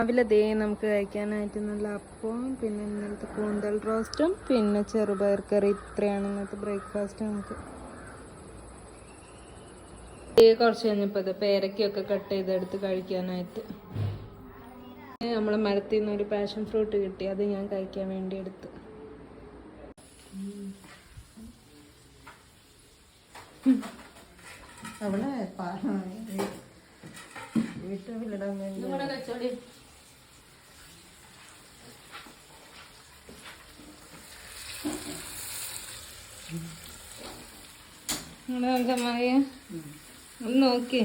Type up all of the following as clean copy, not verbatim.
രാവിലെ ദേ നമുക്ക് കഴിക്കാനായിട്ട് നല്ല അപ്പവും പിന്നെ ഇന്നലത്തെ കൂന്തൽ റോസ്റ്റും പിന്നെ ചെറുപയർ കറി. ഇത്രയാണ് ഇന്നത്തെ ബ്രേക്ക്ഫാസ്റ്റ്. നമുക്ക് കുറച്ച് കഴിഞ്ഞപ്പോൾ ഇത് പേരയ്ക്കൊക്കെ കട്ട് ചെയ്തെടുത്ത് കഴിക്കാനായിട്ട് നമ്മളെ മരത്തിൽ നിന്ന് ഒരു പാഷൻ ഫ്രൂട്ട് കിട്ടി, അത് ഞാൻ കഴിക്കാൻ വേണ്ടി എടുത്ത്. അവിടെ വീട്ടിലിടാൻ വേണ്ടി നോക്കി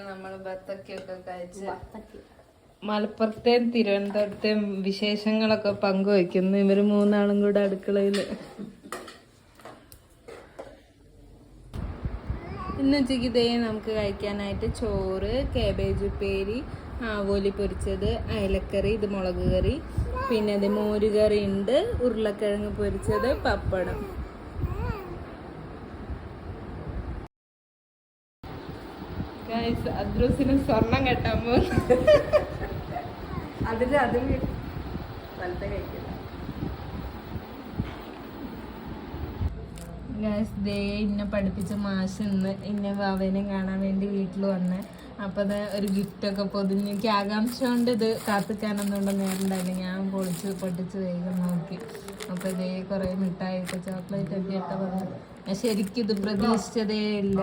നമ്മള് ബത്തക്കൊക്കെ കഴിച്ച് മലപ്പുറത്തെയും തിരുവനന്തപുരത്തെയും വിശേഷങ്ങളൊക്കെ പങ്കുവയ്ക്കുന്നു ഇവര് മൂന്നാളും കൂടെ അടുക്കളയില്. ഇന്നുച്ചയ്ക്ക് ഇതേ നമുക്ക് കഴിക്കാനായിട്ട് ചോറ്, കാബേജ് ഉപ്പേരി, ആവോലി പൊരിച്ചത്, അയലക്കറി, ഇത് മുളക് കറി, പിന്നെ ഇത് മോരുകറി ഉണ്ട്, ഉരുളക്കിഴങ്ങ് പൊരിച്ചത്, പപ്പടം. അദ്രൂസിന് സ്വർണം കെട്ടാൻ പോകും. അതില് അതും വലത്തെ കഴിക്കില്ല. ദേ ഇന്നെ പഠിപ്പിച്ച മാഷ് ഇന്നെ വാവേനെ കാണാൻ വേണ്ടി വീട്ടിൽ വന്ന്. അപ്പൊ അത് ഒരു ഗിഫ്റ്റൊക്കെ പൊതിഞ്ഞ് എനിക്ക് ആകാംക്ഷ കൊണ്ട് ഇത് കാത്തിക്കാനൊന്നും നേരണ്ടായില്ല. ഞാൻ പൊട്ടിച്ച് വേഗം നോക്കി. അപ്പൊ ഇതേ കുറെ മിഠായിട്ടോ ചോക്ലേറ്റ് ഒക്കെ ഇട്ട വന്നു. ഞാൻ ശരിക്കും ഇത് പ്രതീക്ഷിച്ചതേ ഇല്ല.